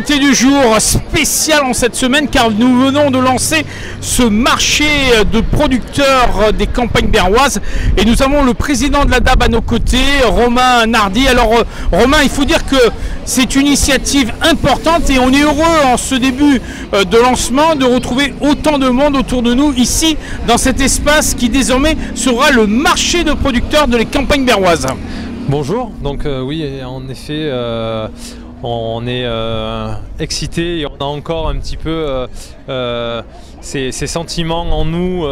L'invité du jour spécial en cette semaine car nous venons de lancer ce marché de producteurs des campagnes berroises et nous avons le président de la DAB à nos côtés, Romain Nardi. Alors Romain, il faut dire que c'est une initiative importante et on est heureux en ce début de lancement de retrouver autant de monde autour de nous ici dans cet espace qui désormais sera le marché de producteurs de les campagnes berroises. Bonjour, donc oui, en effet, on est excité et on a encore un petit peu ces sentiments en nous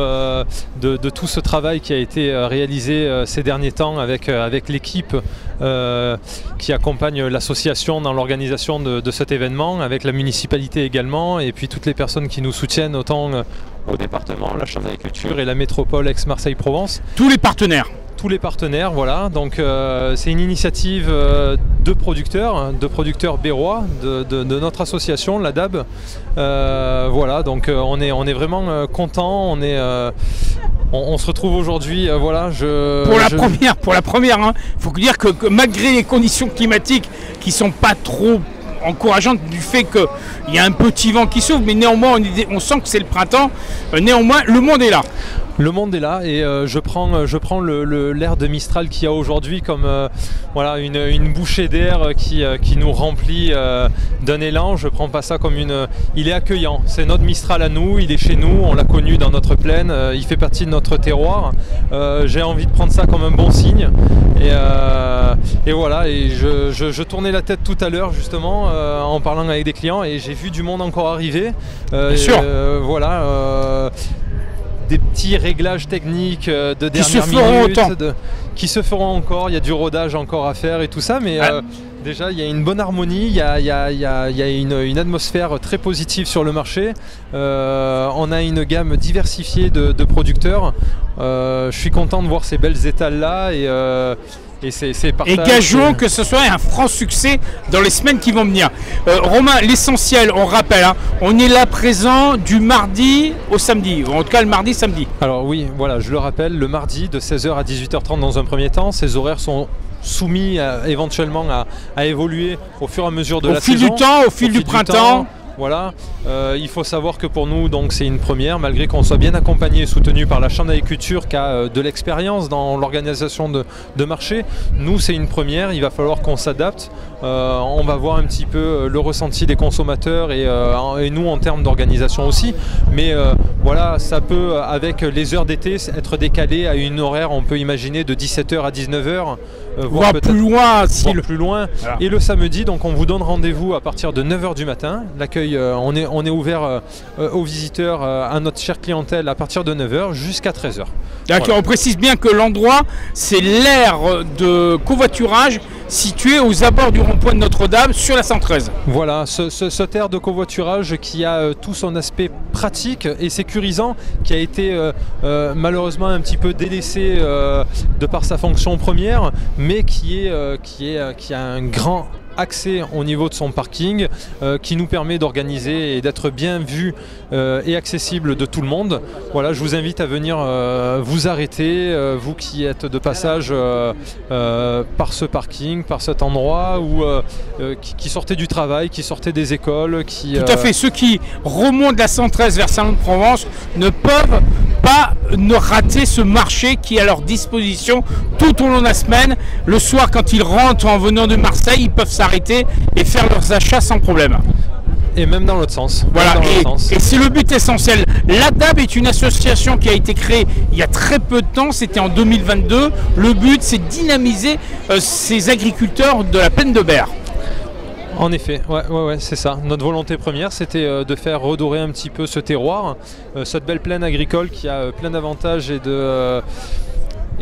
de tout ce travail qui a été réalisé ces derniers temps avec l'équipe qui accompagne l'association dans l'organisation de cet événement, avec la municipalité également, et puis toutes les personnes qui nous soutiennent autant au département, la Chambre d'agriculture et la métropole Aix-Marseille-Provence. Tous les partenaires. Tous les partenaires, voilà. Donc c'est une initiative de producteurs berrois de notre association, la DAB. Voilà, donc on est vraiment content. On se retrouve aujourd'hui, voilà. Pour la première, hein. Faut dire que malgré les conditions climatiques qui sont pas trop encourageante du fait qu'il y a un petit vent qui souffle, mais néanmoins on sent que c'est le printemps, néanmoins le monde est là. Le monde est là et je prends l'air de Mistral qu'il y a aujourd'hui comme voilà, une bouchée d'air qui nous remplit d'un élan. Je prends pas ça comme il est accueillant, c'est notre Mistral à nous, il est chez nous, on l'a connu dans notre plaine, il fait partie de notre terroir. J'ai envie de prendre ça comme un bon signe et voilà, et je tournais la tête tout à l'heure justement en parlant avec des clients et j'ai vu du monde encore arriver. Bien sûr. Voilà. Des petits réglages techniques de dernière minute qui se feront encore, il y a du rodage encore à faire et tout ça, mais déjà il y a une bonne harmonie, il y a une atmosphère très positive sur le marché, on a une gamme diversifiée de producteurs, je suis content de voir ces belles étals là et gageons que ce soit un franc succès dans les semaines qui vont venir. Romain, l'essentiel, on rappelle, hein, on est là présent du mardi au samedi, ou en tout cas le mardi, samedi. Alors oui, voilà, je le rappelle, le mardi de 16h à 18h30 dans un premier temps, ces horaires sont soumis éventuellement à évoluer au fur et à mesure de la saison. Au fil du printemps. Voilà, il faut savoir que pour nous, donc c'est une première, malgré qu'on soit bien accompagné et soutenu par la Chambre d'agriculture qui a de l'expérience dans l'organisation de marché. Nous, c'est une première, il va falloir qu'on s'adapte. On va voir un petit peu le ressenti des consommateurs et nous en termes d'organisation aussi. Mais voilà, ça peut, avec les heures d'été, être décalé à une horaire, on peut imaginer, de 17h à 19h. Voire plus loin. Plus loin. Voilà. Et le samedi, donc on vous donne rendez-vous à partir de 9h du matin. L'accueil, on est ouvert aux visiteurs, à notre chère clientèle à partir de 9h jusqu'à 13h. D'accord, voilà. On précise bien que l'endroit, c'est l'aire de covoiturage situé aux abords du rond-point de Notre-Dame sur la 113. Voilà, cette aire de covoiturage qui a tout son aspect pratique et sécurisant, qui a été malheureusement un petit peu délaissé de par sa fonction première, mais qui a un grand accès au niveau de son parking qui nous permet d'organiser et d'être bien vu et accessible de tout le monde. Voilà, je vous invite à venir vous arrêter, vous qui êtes de passage par ce parking, par cet endroit qui sortez du travail, qui sortez des écoles. Tout à fait, ceux qui remontent la 113 vers Salon-de-Provence ne peuvent pas rater ce marché qui est à leur disposition tout au long de la semaine. Le soir, quand ils rentrent en venant de Marseille, ils peuvent s'arrêter et faire leurs achats sans problème. Et même dans l'autre sens. Voilà, et c'est le but essentiel. La DAB est une association qui a été créée il y a très peu de temps, c'était en 2022. Le but, c'est de dynamiser ces agriculteurs de la plaine de Berre. En effet, ouais, c'est ça. Notre volonté première, c'était de faire redorer un petit peu ce terroir, cette belle plaine agricole qui a plein d'avantages et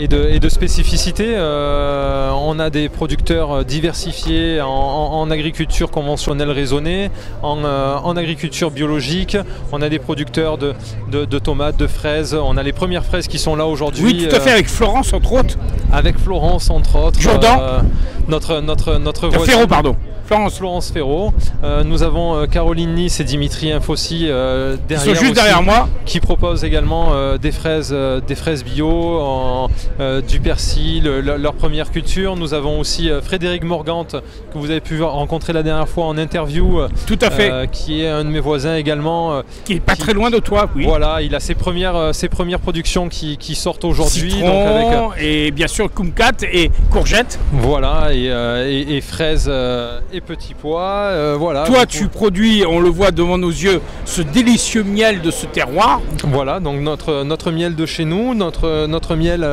de spécificités. On a des producteurs diversifiés en agriculture conventionnelle raisonnée, en agriculture biologique. On a des producteurs de tomates, de fraises. On a les premières fraises qui sont là aujourd'hui. Oui, tout à fait, avec Florence entre autres. Avec Florence entre autres. Jourdan. Notre voisine. Ferro, pardon. Florence Ferro. Nous avons Caroline Nice et Dimitri Infossi derrière, derrière moi, qui proposent également des fraises bio du persil, leur première culture. Nous avons aussi Frédéric Morgante, que vous avez pu rencontrer la dernière fois en interview. Tout à fait. Qui est un de mes voisins également. Qui est pas très loin de toi, oui. Voilà, il a ses premières productions qui sortent aujourd'hui. Citron, et bien sûr kumquat et courgettes. Voilà, et fraises et petits pois. Voilà. Toi, tu produis, on le voit devant nos yeux, ce délicieux miel de ce terroir. Voilà, donc notre miel de chez nous, notre miel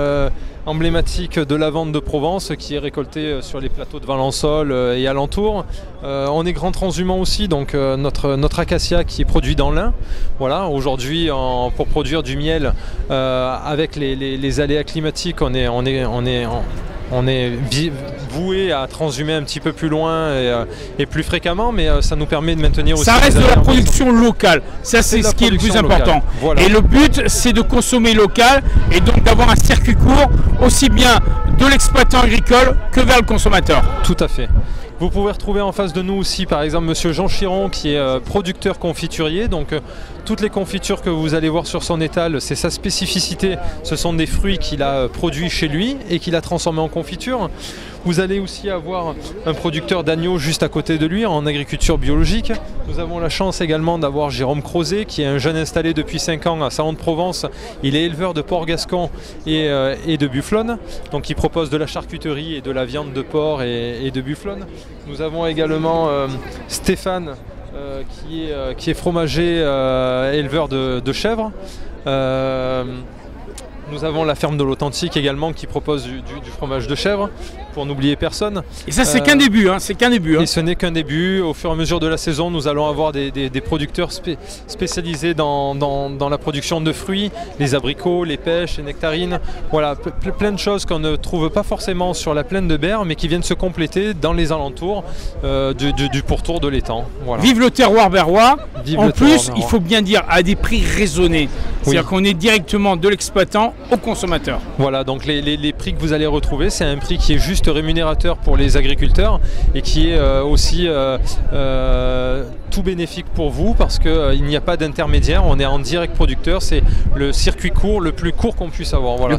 emblématique de la vente de Provence qui est récolté sur les plateaux de Valençol et alentours. On est grand transhumant aussi, donc notre acacia qui est produit dans l'Ain. Voilà, aujourd'hui pour produire du miel avec les aléas climatiques, on est voué à transhumer un petit peu plus loin et plus fréquemment, mais ça nous permet de maintenir aussi... Ça reste de la production locale, ça c'est ce qui est le plus important. Voilà. Et le but c'est de consommer local et donc d'avoir un circuit court aussi bien de l'exploitant agricole que vers le consommateur. Tout à fait. Vous pouvez retrouver en face de nous aussi par exemple monsieur Jean Chiron qui est producteur confiturier, donc toutes les confitures que vous allez voir sur son étal, c'est sa spécificité, ce sont des fruits qu'il a produits chez lui et qu'il a transformés en confiture. Vous allez aussi avoir un producteur d'agneaux juste à côté de lui en agriculture biologique. Nous avons la chance également d'avoir Jérôme Crozet qui est un jeune installé depuis 5 ans à Salon-de-Provence. Il est éleveur de porc gascon et de bufflonne, donc il propose de la charcuterie et de la viande de porc et de bufflonne. Nous avons également Stéphane qui est fromager éleveur de chèvres. Nous avons la ferme de l'Authentique également qui propose du fromage de chèvre, pour n'oublier personne. Et ça c'est qu'un début, hein, c'est qu'un début. Hein. Et ce n'est qu'un début. Au fur et à mesure de la saison, nous allons avoir des producteurs spécialisés dans la production de fruits, les abricots, les pêches, les nectarines. Voilà, plein de choses qu'on ne trouve pas forcément sur la plaine de Berre, mais qui viennent se compléter dans les alentours du pourtour de l'étang. Voilà. Vive le terroir berrois. En plus, il faut bien dire, à des prix raisonnés. C'est-à-dire qu'on est directement de l'exploitant au consommateur. Voilà, donc les prix que vous allez retrouver, c'est un prix qui est juste rémunérateur pour les agriculteurs et qui est aussi tout bénéfique pour vous parce qu'il n'y a pas d'intermédiaire, on est en direct producteur, c'est le circuit court, le plus court qu'on puisse avoir. Voilà,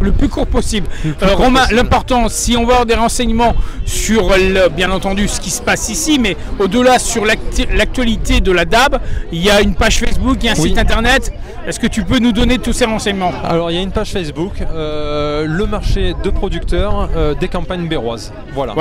le plus court possible. Romain, l'important, si on va avoir des renseignements sur, bien entendu, ce qui se passe ici, mais au-delà sur l'actualité de la DAB, il y a une page Facebook, il y a un site internet. Est-ce que tu peux nous donner tous ces renseignements? Alors il y a une page Facebook, le marché de producteurs des campagnes berroises. Voilà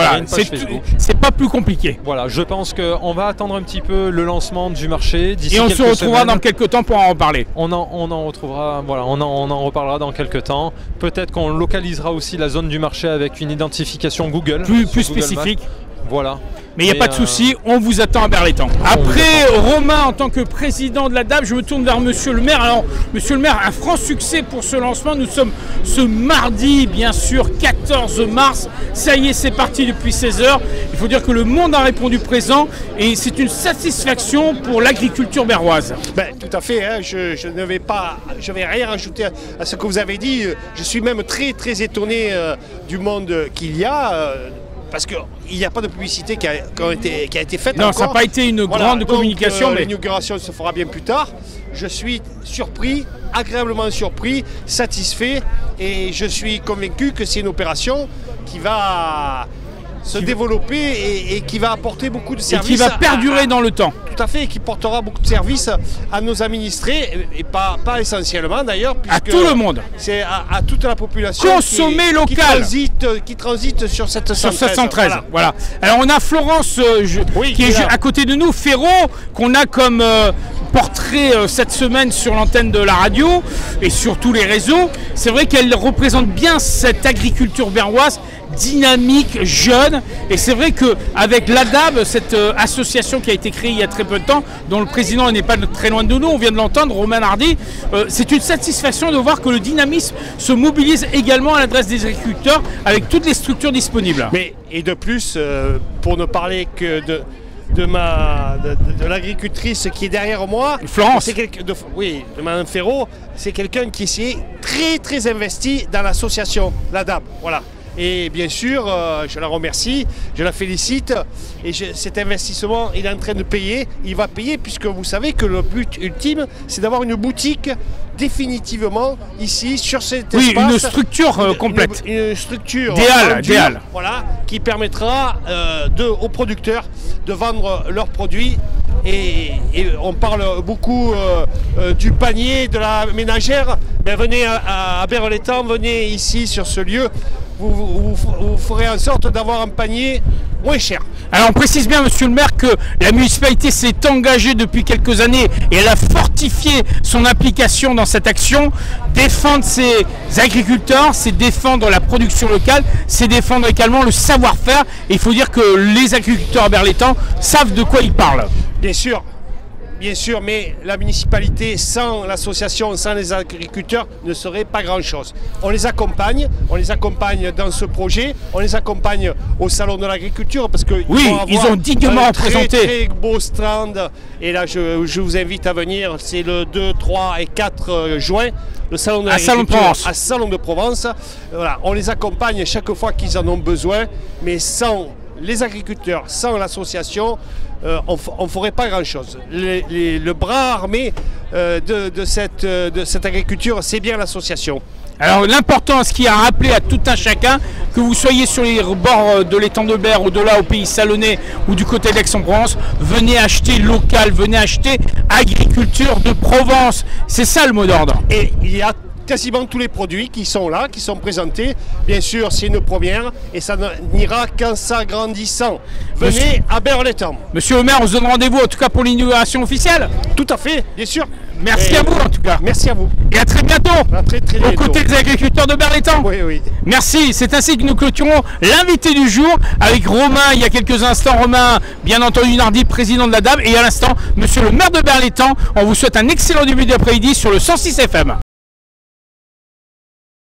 c'est pas plus compliqué. Voilà, je pense qu'on va attendre un petit peu le lancement du marché d'ici quelques semaines. Et on se retrouvera semaines. dans quelques temps pour en reparler. On en retrouvera, voilà, on en reparlera dans quelques temps. Peut-être qu'on localisera aussi la zone du marché avec une identification Google. Plus spécifique. Voilà. Mais il n'y a pas de souci, on vous attend à Berlétan. Après, Romain, en tant que président de la DAB, je me tourne vers Monsieur le maire. Alors, Monsieur le maire, un franc succès pour ce lancement. Nous sommes ce mardi, bien sûr, 14 mars. Ça y est, c'est parti depuis 16 h. Il faut dire que le monde a répondu présent et c'est une satisfaction pour l'agriculture berroise. Ben, tout à fait, hein. Je ne vais rien rajouter à ce que vous avez dit. Je suis même très, très étonné du monde qu'il y a. Parce qu'il n'y a pas de publicité qui a été faite. Non, encore. Ça n'a pas été une grande communication. Mais l'inauguration se fera bien plus tard. Je suis surpris, agréablement surpris, satisfait. Et je suis convaincu que c'est une opération qui va se développer et qui va apporter beaucoup de services. Et qui va perdurer dans le temps. Tout à fait, et qui portera beaucoup de services à nos administrés, et pas essentiellement d'ailleurs. À tout le monde. C'est à toute la population. Consommer local. Qui transite sur cette 113. Voilà. Alors on a Florence qui est à côté de nous, Ferraud, qu'on a comme portrait cette semaine sur l'antenne de la radio et sur tous les réseaux. C'est vrai qu'elle représente bien cette agriculture berroise dynamique, jeune, et c'est vrai qu'avec l'ADAB, cette association qui a été créée il y a très peu de temps, dont le président n'est pas très loin de nous, on vient de l'entendre, Romain Hardy, c'est une satisfaction de voir que le dynamisme se mobilise également à l'adresse des agriculteurs avec toutes les structures disponibles. Et de plus, pour ne parler que de l'agricultrice qui est derrière moi, Florence. De Mme Ferraud, c'est quelqu'un qui s'est très très investi dans l'association, l'ADAB. Voilà. Et bien sûr, je la remercie, je la félicite. Et cet investissement, il est en train de payer. Il va payer puisque vous savez que le but ultime, c'est d'avoir une boutique définitivement ici sur cet espace. Oui, une structure complète. Une structure idéale. Voilà, qui permettra aux producteurs de vendre leurs produits. Et on parle beaucoup du panier, de la ménagère. Ben, venez à Berlétan, venez ici sur ce lieu. Vous ferez en sorte d'avoir un panier moins cher. Alors on précise bien, monsieur le maire, que la municipalité s'est engagée depuis quelques années et elle a fortifié son implication dans cette action. Défendre ses agriculteurs, c'est défendre la production locale, c'est défendre également le savoir-faire. Et il faut dire que les agriculteurs à Berlétan savent de quoi ils parlent. Bien sûr, mais la municipalité sans l'association, sans les agriculteurs ne serait pas grand-chose. On les accompagne dans ce projet, on les accompagne au salon de l'agriculture parce que ils ont dignement représenté. Très beau stand. Et là, je vous invite à venir. C'est le 2, 3 et 4 juin. Le salon de l'agriculture à Salon de Provence. Voilà, on les accompagne chaque fois qu'ils en ont besoin, mais sans les agriculteurs, sans l'association, on ne ferait pas grand-chose. Le bras armé de cette agriculture, c'est bien l'association. Alors l'important, ce qui a rappelé à tout un chacun, que vous soyez sur les bords de l'étang de Berre, au-delà au pays salonnais ou du côté d'Aix-en-Provence, venez acheter local, venez acheter agriculture de Provence. C'est ça le mot d'ordre. Et il y a quasiment tous les produits qui sont là, qui sont présentés. Bien sûr, c'est une première et ça n'ira qu'en s'agrandissant. Venez à Berlétan. Monsieur le maire, on se donne rendez-vous en tout cas pour l'inauguration officielle. Tout à fait, bien sûr. Merci à vous en tout cas. Merci à vous. Et à très bientôt. À très bientôt. Aux côtés des agriculteurs de Berlétan. Oui. Merci. C'est ainsi que nous clôturons l'invité du jour avec Romain il y a quelques instants. Romain, bien entendu, Nardi, président de la DAB. Et à l'instant, monsieur le maire de Berlétan. On vous souhaite un excellent début d'après-midi sur le 106 FM.